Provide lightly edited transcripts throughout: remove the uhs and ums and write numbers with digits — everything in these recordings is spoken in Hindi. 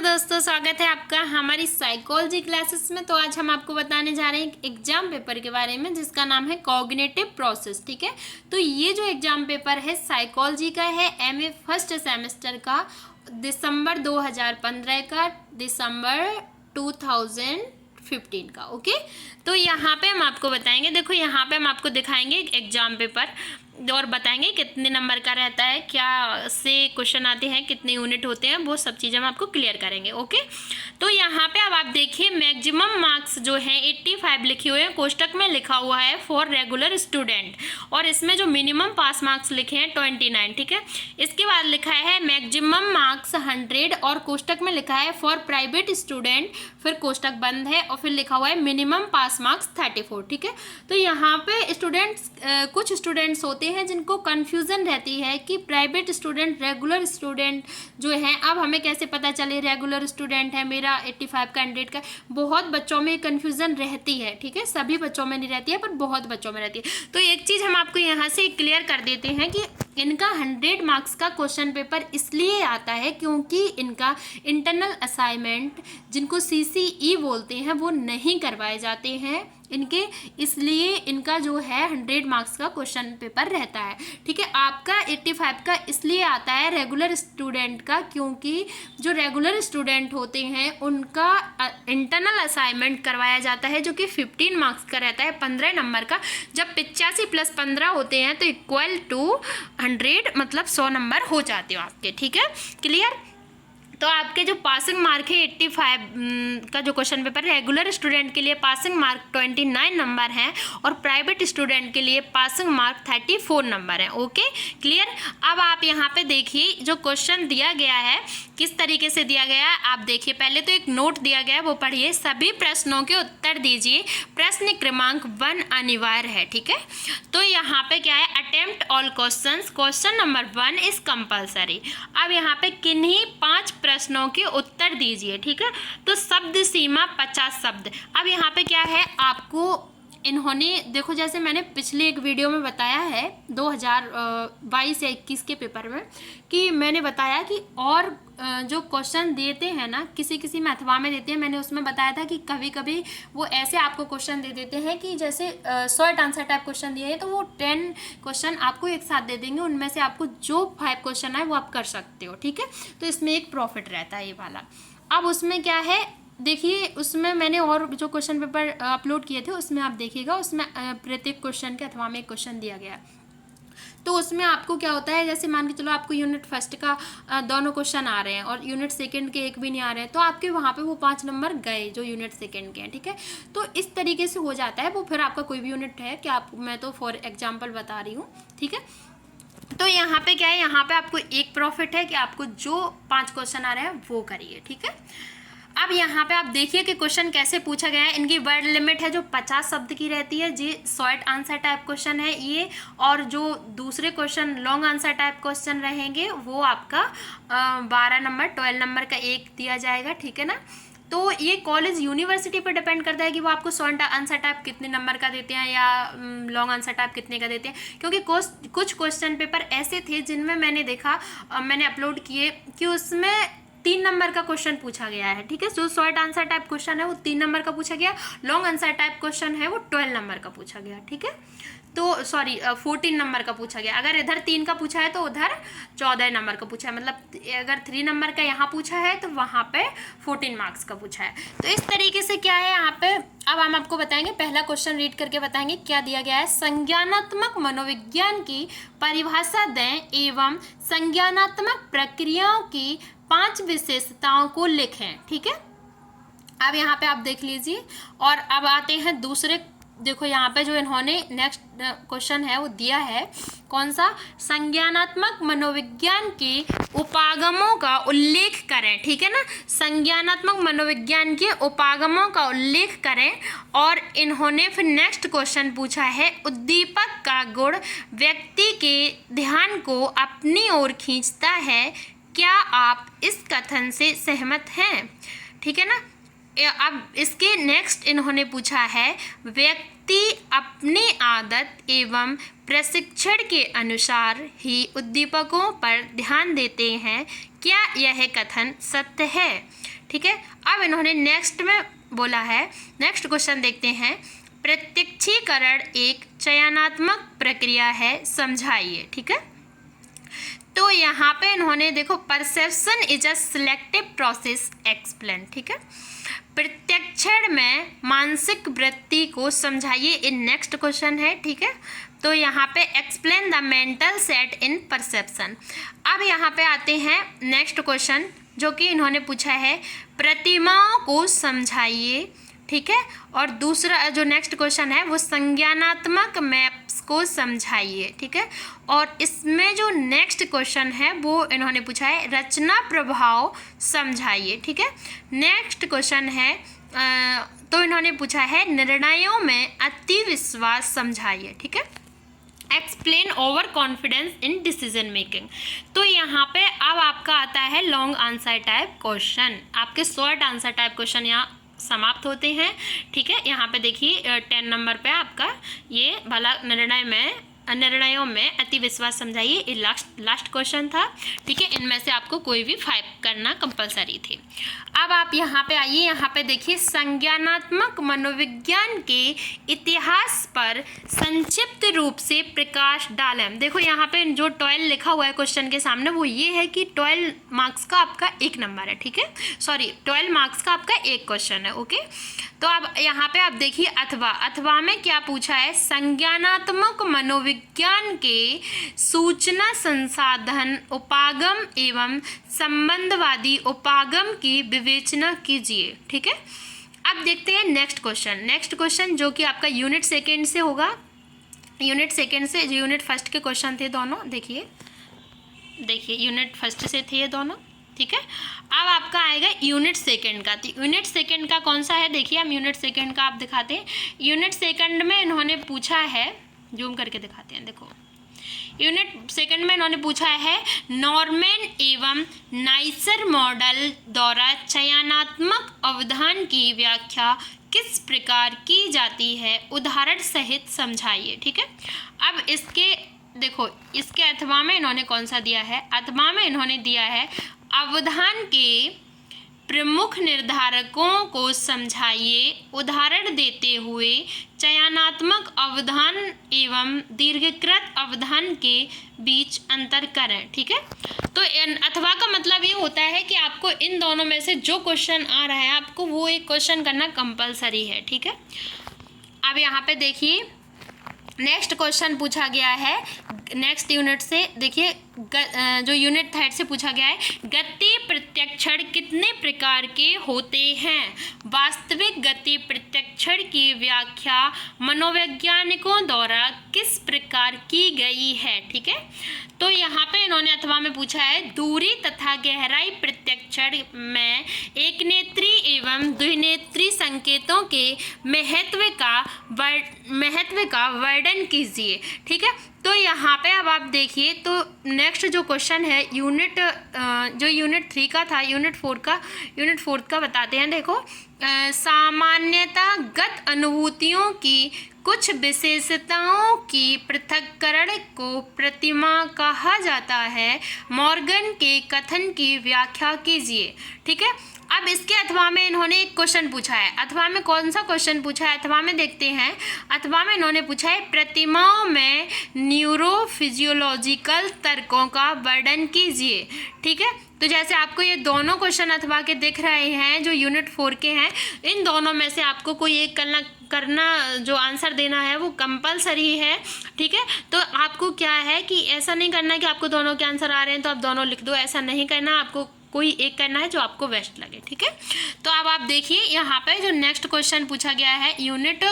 दोस्तों, स्वागत है आपका हमारी साइकोलॉजी क्लासेस में। तो आज हम आपको बताने जा रहे हैं एक एग्जाम पेपर के बारे में जिसका नाम है कॉग्निटिव प्रोसेस। ठीक है, तो ये जो एग्जाम पेपर है साइकोलॉजी का है, एमए फर्स्ट सेमेस्टर का, दिसंबर 2015 का, दिसंबर 2015 का। ओके, तो यहाँ पे हम आपको बताएंगे, देखो यहाँ पे हम आपको दिखाएंगे एक एग्जाम पेपर और बताएंगे कितने नंबर का रहता है, क्या से क्वेश्चन आते हैं, कितने यूनिट होते हैं, वो सब चीज़ें हम आपको क्लियर करेंगे। ओके, तो यहाँ पे अब आप देखिए मैक्सिमम मार्क्स जो हैं 85 लिखे हुए हैं, कोष्टक में लिखा हुआ है फॉर रेगुलर स्टूडेंट, और इसमें जो मिनिमम पास मार्क्स लिखे हैं 29। ठीक है, इसके बाद लिखा है मैक्सिमम मार्क्स 100 और कोष्टक में लिखा है फॉर प्राइवेट स्टूडेंट, फिर कोष्टक बंद है और फिर लिखा हुआ है मिनिमम पास मार्क्स 34। ठीक है, तो यहाँ पे स्टूडेंट्स कुछ स्टूडेंट्स होते हैं जिनको कन्फ्यूज़न रहती है कि प्राइवेट स्टूडेंट रेगुलर स्टूडेंट जो है, अब हमें कैसे पता चले रेगुलर स्टूडेंट है मेरा 85 का 100 का। बहुत बच्चों में कन्फ्यूज़न रहती है। ठीक है, सभी बच्चों में नहीं रहती है पर बहुत बच्चों में रहती है। तो एक चीज़ हम आपको यहाँ से क्लियर कर देते हैं कि इनका 100 मार्क्स का क्वेश्चन पेपर इसलिए आता है क्योंकि इनका इंटरनल असाइनमेंट, जिनको CCE बोलते हैं, वो नहीं करवाए जाते हैं इनके, इसलिए इनका जो है 100 मार्क्स का क्वेश्चन पेपर रहता है। ठीक है, आपका 85 का इसलिए आता है रेगुलर स्टूडेंट का, क्योंकि जो रेगुलर स्टूडेंट होते हैं उनका इंटरनल असाइनमेंट करवाया जाता है जो कि 15 मार्क्स का रहता है, 15 नंबर का। जब 85 + 15 होते हैं तो इक्वल टू 100, मतलब 100 नंबर हो जाते हो आपके। ठीक है, क्लियर। तो आपके जो पासिंग मार्क है 85 का जो क्वेश्चन पेपर, रेगुलर स्टूडेंट के लिए पासिंग मार्क 29 नंबर हैं और प्राइवेट स्टूडेंट के लिए पासिंग मार्क 34 नंबर हैं। Okay, clear. अब आप यहाँ पे देखिए जो क्वेश्चन दिया गया है किस तरीके से दिया गया है, आप देखिए। पहले तो एक नोट दिया गया है, वो पढ़िए। सभी प्रश्नों के उत्तर दीजिए, प्रश्न क्रमांक 1 अनिवार्य है। ठीक है, तो यहाँ पे क्या है, attempt all questions, question number 1 is compulsory. अब यहाँ पे किन्हीं 5 प्रश्नों के उत्तर दीजिए। ठीक है, तो शब्द सीमा 50 शब्द। अब यहाँ पे क्या है, आपको इन्होंने देखो, जैसे मैंने पिछले एक वीडियो में बताया है 2022 या 21 के पेपर में, कि मैंने बताया कि और जो क्वेश्चन देते हैं ना, किसी किसी में अथवा में देते हैं, मैंने उसमें बताया था कि कभी कभी वो ऐसे आपको क्वेश्चन दे देते हैं कि जैसे शॉर्ट आंसर टाइप क्वेश्चन दिए हैं तो वो 10 क्वेश्चन आपको एक साथ दे देंगे, उनमें से आपको जो 5 क्वेश्चन आए वो आप कर सकते हो। ठीक है, तो इसमें एक प्रॉफिट रहता है ये वाला। अब उसमें क्या है, देखिए उसमें मैंने और जो क्वेश्चन पेपर अपलोड किए थे उसमें आप देखिएगा, उसमें प्रत्येक क्वेश्चन के अथवा में एक क्वेश्चन दिया गया है। तो उसमें आपको क्या होता है, जैसे मान के चलो आपको यूनिट फर्स्ट का दोनों क्वेश्चन आ रहे हैं और यूनिट सेकंड के एक भी नहीं आ रहे हैं, तो आपके वहाँ पे वो 5 नंबर गए जो यूनिट सेकंड के हैं। ठीक है, तो इस तरीके से हो जाता है वो। फिर आपका कोई भी यूनिट है कि आप, मैं तो फॉर एग्जाम्पल बता रही हूँ। ठीक है, तो यहाँ पे क्या है, यहाँ पे आपको एक प्रॉफिट है कि आपको जो 5 क्वेश्चन आ रहे हैं वो करिए। ठीक है, अब यहाँ पे आप देखिए कि क्वेश्चन कैसे पूछा गया है। इनकी वर्ड लिमिट है जो 50 शब्द की रहती है, जी शॉर्ट आंसर टाइप क्वेश्चन है ये, और जो दूसरे question long answer type question रहेंगे वो आपका 12 नंबर 12 नंबर का एक दिया जाएगा। ठीक है ना, तो ये कॉलेज यूनिवर्सिटी पर डिपेंड करता है कि वो आपको शॉर्ट आंसर टाइप कितने नंबर का देते हैं या लॉन्ग आंसर टाइप कितने का देते हैं, क्योंकि कुछ क्वेश्चन पेपर ऐसे थे जिनमें मैंने देखा, मैंने अपलोड किए कि उसमें 3 नंबर का क्वेश्चन पूछा गया है। ठीक है, जो शॉर्ट आंसर टाइप क्वेश्चन है वो 3 नंबर का पूछा गया, लॉन्ग आंसर टाइप क्वेश्चन है वो 12 नंबर का पूछा गया। ठीक है, तो सॉरी 14 नंबर का पूछा गया। अगर इधर 3 का पूछा है तो उधर 14 नंबर का पूछा है, मतलब अगर 3 नंबर का यहाँ पूछा है तो वहाँ पे 14 मार्क्स का पूछा है। तो इस तरीके से क्या है यहाँ पे। अब हम आपको बताएंगे, पहला क्वेश्चन रीड करके बताएंगे क्या दिया गया है। संज्ञानात्मक मनोविज्ञान की परिभाषा दें एवं संज्ञानात्मक प्रक्रियाओं की 5 विशेषताओं को लिखें। ठीक है, अब यहाँ पे आप देख लीजिए। और अब आते हैं दूसरे, देखो यहाँ पे जो इन्होंने नेक्स्ट क्वेश्चन है वो दिया है, कौन सा, संज्ञानात्मक मनोविज्ञान के उपागमों का उल्लेख करें। ठीक है ना, संज्ञानात्मक मनोविज्ञान के उपागमों का उल्लेख करें। और इन्होंने फिर नेक्स्ट क्वेश्चन पूछा है, उद्दीपक का गुण व्यक्ति के ध्यान को अपनी ओर खींचता है, क्या आप इस कथन से सहमत हैं। ठीक है ना, अब इसके नेक्स्ट इन्होंने पूछा है, व्यक्ति अपनी आदत एवं प्रशिक्षण के अनुसार ही उद्दीपकों पर ध्यान देते हैं, क्या यह कथन सत्य है। ठीक है। अब इन्होंने नेक्स्ट में बोला है, नेक्स्ट क्वेश्चन देखते हैं, प्रत्यक्षीकरण एक चयनात्मक प्रक्रिया है, समझाइए। ठीक है, तो यहाँ पे इन्होंने देखो perception is a selective process, explain. ठीक है, प्रत्यक्षण में मानसिक वृत्ति को समझाइए, इन नेक्स्ट क्वेश्चन है। ठीक है, तो यहाँ पे explain the mental set in perception. अब यहाँ पे आते हैं नेक्स्ट क्वेश्चन जो कि इन्होंने पूछा है, प्रतिमाओं को समझाइए। ठीक है, और दूसरा जो नेक्स्ट क्वेश्चन है वो संज्ञानात्मक मैप्स को समझाइए। ठीक है, और इसमें जो नेक्स्ट क्वेश्चन है वो इन्होंने पूछा है, रचना प्रभाव समझाइए। ठीक है, नेक्स्ट क्वेश्चन है तो इन्होंने पूछा है, निर्णयों में अति विश्वास समझाइए। ठीक है, explain over confidence in decision making. तो यहाँ पे अब आपका आता है लॉन्ग आंसर टाइप क्वेश्चन, आपके शॉर्ट आंसर टाइप क्वेश्चन यहाँ समाप्त होते हैं। ठीक है, यहाँ पे देखिए 10 नंबर पे आपका ये वाला निर्णयों में अति विश्वास समझाइए, ये लास्ट क्वेश्चन था। ठीक है, इनमें से आपको कोई भी 5 करना कंपलसरी थे। अब आप यहाँ पे आइए, यहाँ पे देखिए संज्ञानात्मक मनोविज्ञान के इतिहास पर संक्षिप्त रूप से प्रकाश डालें। देखो यहाँ पे जो 12 लिखा हुआ है क्वेश्चन के सामने वो ये है कि 12 मार्क्स का आपका 1 नंबर है। ठीक है, सॉरी 12 मार्क्स का आपका 1 क्वेश्चन है। ओके, तो अब यहाँ पे आप देखिए अथवा में क्या पूछा है, संज्ञानात्मक मनोविज्ञान के सूचना संसाधन उपागम एवं संबंधवादी उपागम की विवेचना कीजिए। ठीक है, अब देखते हैं नेक्स्ट क्वेश्चन जो कि आपका यूनिट सेकेंड से होगा। यूनिट सेकेंड से जो यूनिट फर्स्ट के क्वेश्चन थे दोनों, देखिए यूनिट फर्स्ट से थे ये दोनों। ठीक है, अब आपका आएगा यूनिट सेकंड का। तो यूनिट सेकंड का कौन सा है, देखिए हम यूनिट सेकंड का आप दिखाते हैं। यूनिट सेकंड में इन्होंने पूछा है, जूम करके दिखाते हैं, देखो यूनिट सेकंड में इन्होंने पूछा है, नॉर्मन एवं नाइसर मॉडल द्वारा चयनात्मक अवधान की व्याख्या किस प्रकार की जाती है, उदाहरण सहित समझाइए। ठीक है, अब इसके देखो इसके अथवा में इन्होंने कौन सा दिया है, अथवा में इन्होंने दिया है, अवधान के प्रमुख निर्धारकों को समझाइए, उदाहरण देते हुए चयनात्मक अवधान एवं दीर्घकृत अवधान के बीच अंतर करें। ठीक है, तो अथवा का मतलब ये होता है कि आपको इन दोनों में से जो क्वेश्चन आ रहा है आपको वो एक क्वेश्चन करना कंपलसरी है। ठीक है, अब यहाँ पे देखिए नेक्स्ट क्वेश्चन पूछा गया है नेक्स्ट यूनिट से, देखिए जो यूनिट थर्ड से पूछा गया है, गति प्रत्यक्षण कितने प्रकार के होते हैं, वास्तविक गति प्रत्यक्षण की व्याख्या मनोवैज्ञानिकों द्वारा किस प्रकार की गई है। ठीक है, तो यहाँ पे इन्होंने अथवा में पूछा है, दूरी तथा गहराई प्रत्यक्षण में एक नेत्री एवं द्विनेत्री संकेतों के महत्व का वर्णन कीजिए। ठीक है, तो यहाँ पे अब आप देखिए, तो नेक्स्ट जो क्वेश्चन है जो यूनिट 3 का था, यूनिट 4 का बताते हैं। देखो सामान्यतागत अनुभूतियों की कुछ विशेषताओं की पृथक्करण को प्रतिमा कहा जाता है, मॉर्गन के कथन की व्याख्या कीजिए। ठीक है, अब इसके अथवा में इन्होंने एक क्वेश्चन पूछा है, अथवा में कौन सा क्वेश्चन पूछा है, अथवा में देखते हैं। अथवा में इन्होंने पूछा है, प्रतिमाओं में न्यूरोफिजियोलॉजिकल तर्कों का वर्णन कीजिए। ठीक है, तो जैसे आपको ये दोनों क्वेश्चन अथवा के दिख रहे हैं जो यूनिट 4 के हैं, इन दोनों में से आपको कोई एक करना जो आंसर देना है वो कंपलसरी है। ठीक है, तो आपको क्या है कि ऐसा नहीं करना कि आपको दोनों के आंसर आ रहे हैं तो आप दोनों लिख दो, ऐसा नहीं करना, आपको कोई एक करना है जो आपको बेस्ट लगे। ठीक है, तो अब आप देखिए यहाँ पे जो नेक्स्ट क्वेश्चन पूछा गया है यूनिट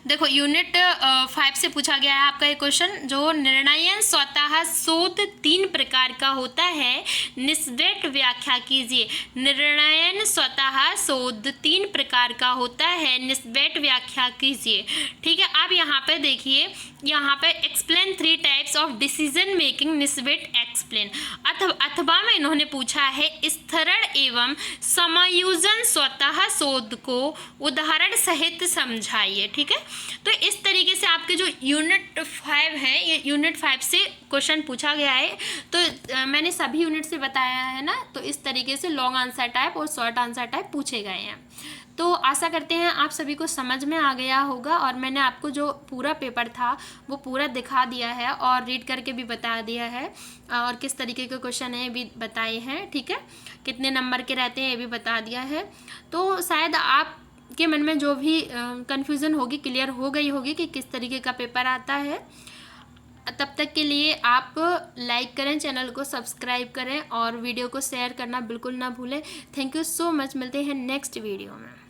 5 से पूछा गया है आपका एक क्वेश्चन, जो निर्णयन स्वतः शोध 3 प्रकार का होता है, निष्कट व्याख्या कीजिए। निर्णयन स्वतः शोध 3 प्रकार का होता है, निष्कट व्याख्या कीजिए। ठीक है, अब यहाँ पे देखिए, यहाँ पे explain 3 types of decision making, निष्कट एक्सप्लेन। अथवा में इन्होंने पूछा है, स्तरण एवं समायोजन स्वतः शोध को उदाहरण सहित समझाइए। ठीक ठीक है। तो इस तरीके से आपके जो यूनिट 5 है, ये यूनिट 5 से क्वेश्चन पूछा गया है। तो मैंने सभी यूनिट से बताया है ना, तो इस तरीके से लॉन्ग आंसर टाइप और शॉर्ट आंसर टाइप पूछे गए हैं। तो आशा करते हैं आप सभी को समझ में आ गया होगा, और मैंने आपको जो पूरा पेपर था वो पूरा दिखा दिया है और रीड करके भी बता दिया है, और किस तरीके के क्वेश्चन है भी बताए हैं, ठीक है। कितने नंबर के रहते हैं ये भी बता दिया है। तो शायद आप के मन में जो भी कन्फ्यूज़न होगी क्लियर हो गई होगी कि किस तरीके का पेपर आता है। तब तक के लिए आप लाइक करें, चैनल को सब्सक्राइब करें और वीडियो को शेयर करना बिल्कुल ना भूलें। Thank you so much. मिलते हैं नेक्स्ट वीडियो में।